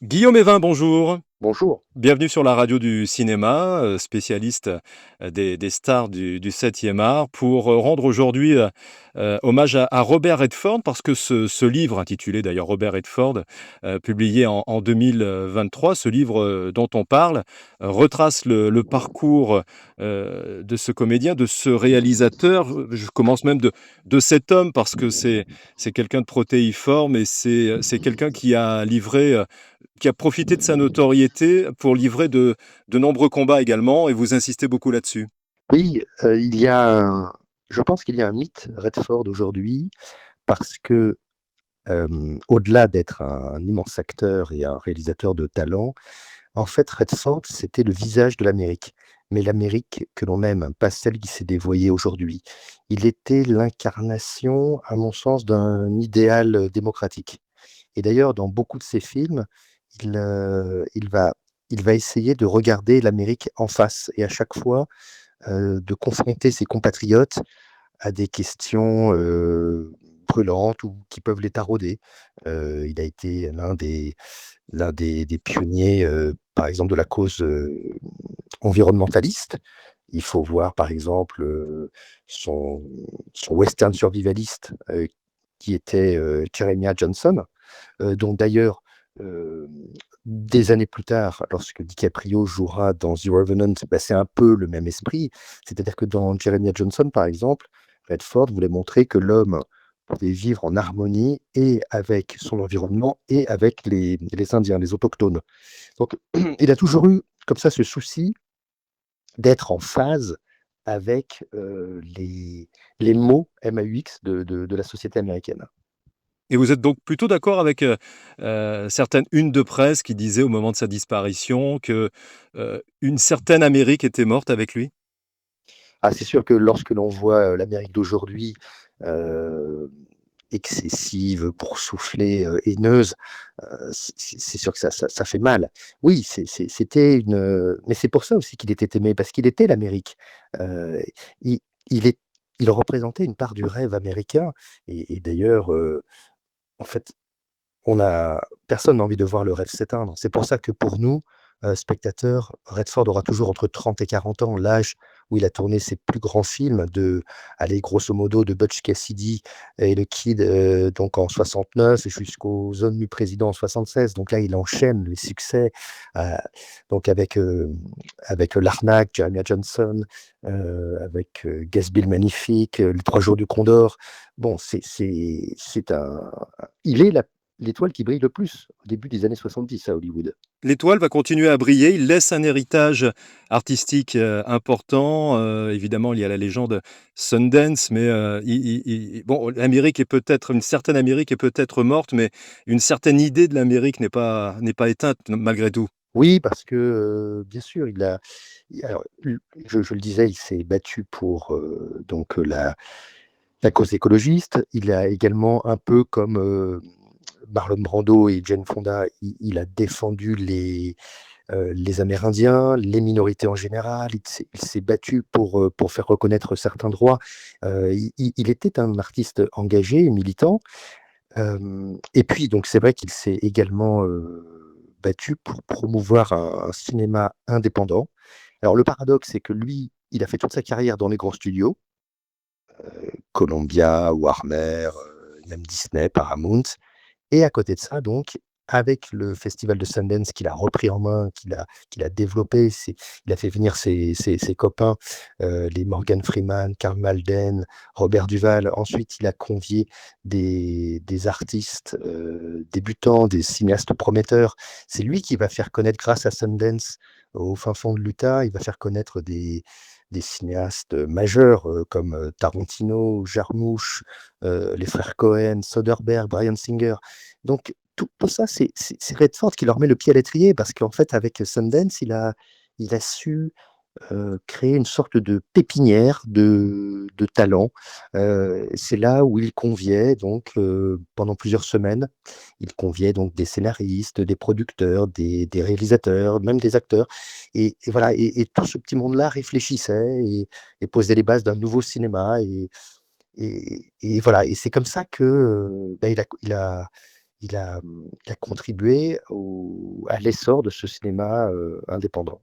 Guillaume Evin, bonjour. Bonjour. Bienvenue sur la radio du cinéma, spécialiste des stars du 7e art, pour rendre aujourd'hui hommage à Robert Redford, parce que ce livre, intitulé d'ailleurs Robert Redford, publié en 2023, ce livre dont on parle, retrace le parcours de ce comédien, de ce réalisateur. Je commence même de cet homme, parce que c'est quelqu'un de protéiforme et c'est quelqu'un qui a livré qui a profité de sa notoriété pour livrer de nombreux combats également, et vous insistez beaucoup là-dessus. Oui, je pense qu'il y a un mythe Redford aujourd'hui parce que, au-delà d'être un immense acteur et un réalisateur de talent, en fait, Redford, c'était le visage de l'Amérique. Mais l'Amérique que l'on aime, pas celle qui s'est dévoyée aujourd'hui. Il était l'incarnation, à mon sens, d'un idéal, démocratique. Et d'ailleurs, dans beaucoup de ses films, il, heu, il va il va essayer de regarder l'Amérique en face et à chaque fois, de confronter ses compatriotes à des questions, brûlantes ou qui peuvent les tarauder. Il a été l'un des pionniers, par exemple de la cause, environnementaliste. Il faut voir par exemple, son son western survivaliste, qui était, Jeremiah Johnson, dont d'ailleurs, heu, des années plus tard, lorsque DiCaprio jouera dans The Revenant, bah, c'est un peu le même esprit. C'est-à-dire que dans Jeremiah Johnson, par exemple, Redford voulait montrer que l'homme pouvait vivre en harmonie et avec son environnement et avec les Indiens, les autochtones. Donc il a toujours eu comme ça ce souci d'être en phase avec, les maux MAUX de la société américaine. Et vous êtes donc plutôt d'accord avec certaines unes de presse qui disaient au moment de sa disparition que une certaine Amérique était morte avec lui? Ah, c'est sûr que lorsque l'on voit, l'Amérique d'aujourd'hui, heu, excessive, boursouflée, haineuse, c'est sûr que ça fait mal. Oui, c'était mais c'est pour ça aussi qu'il était aimé, parce qu'il était l'Amérique. Heu, il il est il représentait une part du rêve américain et d'ailleurs, en fait, on a personne n'a envie de voir le rêve s'éteindre. C'est pour ça que pour nous, spectateurs, Redford aura toujours entre 30 et 40 ans, l'âge où il a tourné ses plus grands films allez, grosso modo, de Butch Cassidy et le Kid, donc en 69 et jusqu'aux Zones du Président en 76. Donc là, il enchaîne les succès, heu, donc avec L'Arnaque, Jeremiah Johnson, avec, Gatsby le Magnifique, Les 3 Jours du Condor. Bon, c'est un il est l'étoile qui brille le plus au début des années 70 à Hollywood. L'étoile va continuer à briller, il laisse un héritage artistique important. Évidemment, il y a la légende Sundance, mais bon, l'Amérique est peut-être, une certaine Amérique est peut-être morte, mais une certaine idée de l'Amérique n'est pas éteinte malgré tout. Oui, parce que, bien sûr, alors, je le disais, il s'est battu pour, donc, la cause écologiste. Il a également un peu comme, Marlon Brando et Jane Fonda, il a défendu les Amérindiens, les minorités en général. Il s'est battu pour faire reconnaître certains droits. Il était un artiste engagé et militant. Et puis donc c'est vrai qu'il s'est également, battu pour promouvoir un cinéma indépendant. Alors le paradoxe, c'est que lui, il a fait toute sa carrière dans les grands studios, Columbia, Warner, même Disney, Paramount. Et à côté de ça donc, avec le festival de Sundance qu'il a repris en main, qu'il a développé, il a fait venir ses copains, les Morgan Freeman, Karl Malden, Robert Duval. Ensuite, il a convié des artistes, débutants, des cinéastes prometteurs. C'est lui qui va faire connaître grâce à Sundance, au fin fond de l'Utah, il va faire connaître des cinéastes, majeurs, comme, Tarantino, Jarmusch, les frères Cohen, Soderbergh, Bryan Singer. Donc tout ça, c'est Redford qui leur met le pied à l'étrier parce qu'en fait, avec Sundance, il a su, créer une sorte de pépinière de talents. C'est là où il conviait donc, pendant plusieurs semaines, il conviait donc des scénaristes, des producteurs, des réalisateurs, même des acteurs et voilà et tout ce petit monde-là réfléchissait et posait les bases d'un nouveau cinéma et voilà et c'est comme ça que, bah, il a il a contribué à l'essor de ce cinéma, indépendant.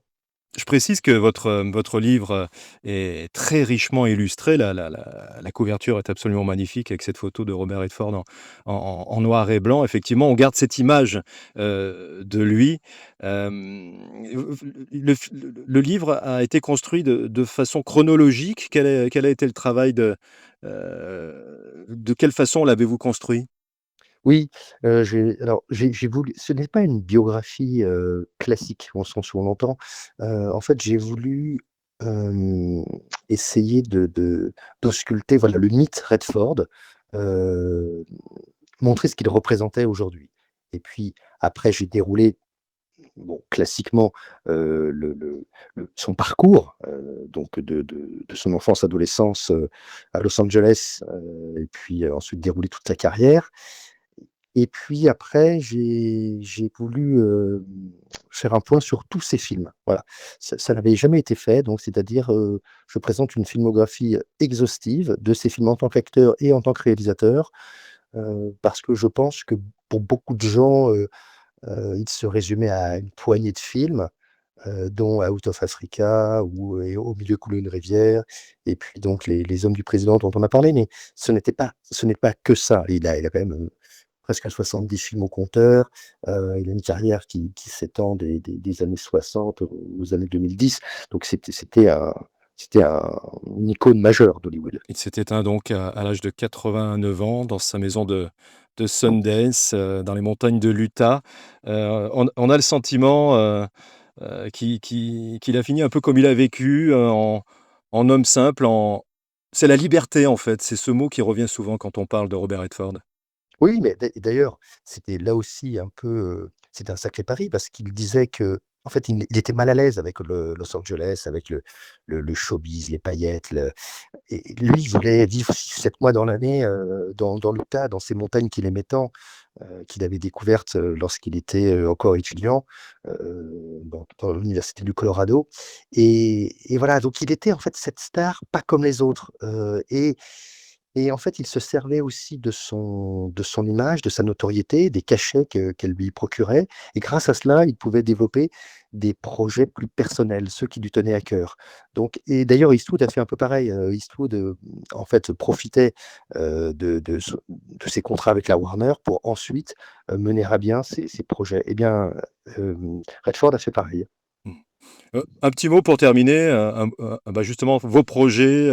Je précise que votre livre, est très richement illustré. La couverture est absolument magnifique avec cette photo de Robert Redford en noir et blanc. Effectivement, on garde cette image, de lui. Hem, le livre a été construit de façon chronologique. Quel a été le travail de quelle façon l'avez-vous construit? Oui, j'ai voulu ce n'est pas une biographie, classique au sens où on l'entend. En fait, j'ai voulu, hem, essayer d'ausculter, voilà, le mythe Redford, heu, montrer ce qu'il représentait aujourd'hui et puis après j'ai déroulé, bon, classiquement, son parcours, donc de son enfance, adolescence, à Los Angeles, et puis, ensuite dérouler toute sa carrière. Et puis après, j'ai voulu, faire un point sur tous ces films. Voilà. Ça n'avait jamais été fait, donc c'est-à-dire, je présente une filmographie exhaustive de ces films en tant qu'acteur et en tant que réalisateur, parce que je pense que pour beaucoup de gens, il se résumait à une poignée de films, dont Out of Africa ou et Au milieu coule une rivière et puis donc Les Hommes du président dont on a parlé, mais ce n'est pas que ça. Il a quand même, presque à 70 films au compteur. Il a une carrière qui s'étend des années 60 aux années 2010. Donc c'était une icône majeure d'Hollywood. Il s'est éteint donc à l'âge de 89 ans dans sa maison de Sundance, dans les montagnes de l'Utah. On a le sentiment, qu'il a fini un peu comme il a vécu, en homme simple, en c'est la liberté, en fait, c'est ce mot qui revient souvent quand on parle de Robert Redford. Oui, mais d'ailleurs, c'était là aussi un peu, c'était un sacré pari parce qu'il disait qu'en fait, il était mal à l'aise avec Los Angeles, avec le showbiz, les paillettes, et lui, il voulait vivre 6-7 mois dans l'année, dans l'Utah, dans ces montagnes qu'il aimait tant, qu'il avait découvertes, lorsqu'il était, encore étudiant, dans l'université du Colorado et voilà, donc il était en fait cette star pas comme les autres, et en fait, il se servait aussi de son image, de sa notoriété, des cachets qu'elle lui procurait et grâce à cela, il pouvait développer des projets plus personnels, ceux qui lui tenaient à cœur. Donc et d'ailleurs Eastwood a fait un peu pareil, Eastwood, en fait, profitait, de ses contrats avec la Warner pour ensuite, mener à bien ses projets. Eh bien, Redford a fait pareil. Mmh. Un petit mot pour terminer, bah, justement vos projets,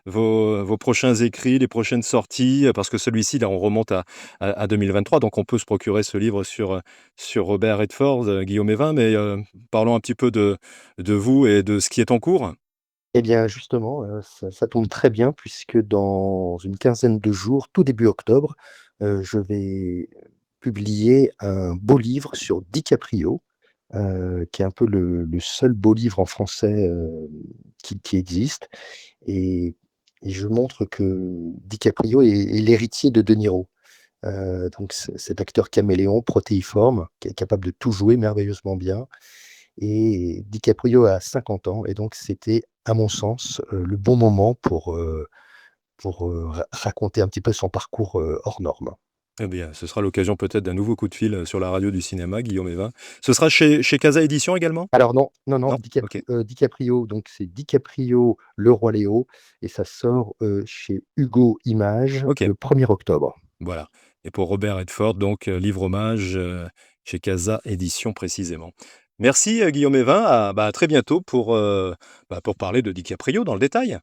vos prochains écrits, les prochaines sorties, parce que celui-ci là, on remonte à 2023, donc on peut se procurer ce livre sur Robert Redford, Guillaume Evin, mais parlons un petit peu de vous et de ce qui est en cours. Eh bien, justement, ça tombe très bien puisque dans une quinzaine de jours, tout début octobre, je vais publier un beau livre sur DiCaprio, qui est un peu le seul beau livre en français, qui existe et je montre que DiCaprio est l'héritier de De Niro. Donc cet acteur caméléon protéiforme qui est capable de tout jouer merveilleusement bien et DiCaprio a 50 ans et donc c'était, à mon sens, le bon moment pour raconter un petit peu son parcours, hors norme. Eh bien, ce sera l'occasion peut-être d'un nouveau coup de fil, sur la radio du cinéma, Guillaume Evin. Ce sera chez Casa Éditions également? Alors non, non, non, Non? OK. DiCaprio, donc c'est DiCaprio, Le Roi Léo et ça sort, chez Hugo Images OK. le 1er octobre. Voilà, et pour Robert Redford, donc livre hommage, chez Casa Éditions précisément. Merci, Guillaume Evin, à très bientôt pour parler de DiCaprio dans le détail.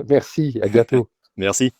Merci, à bientôt. Merci.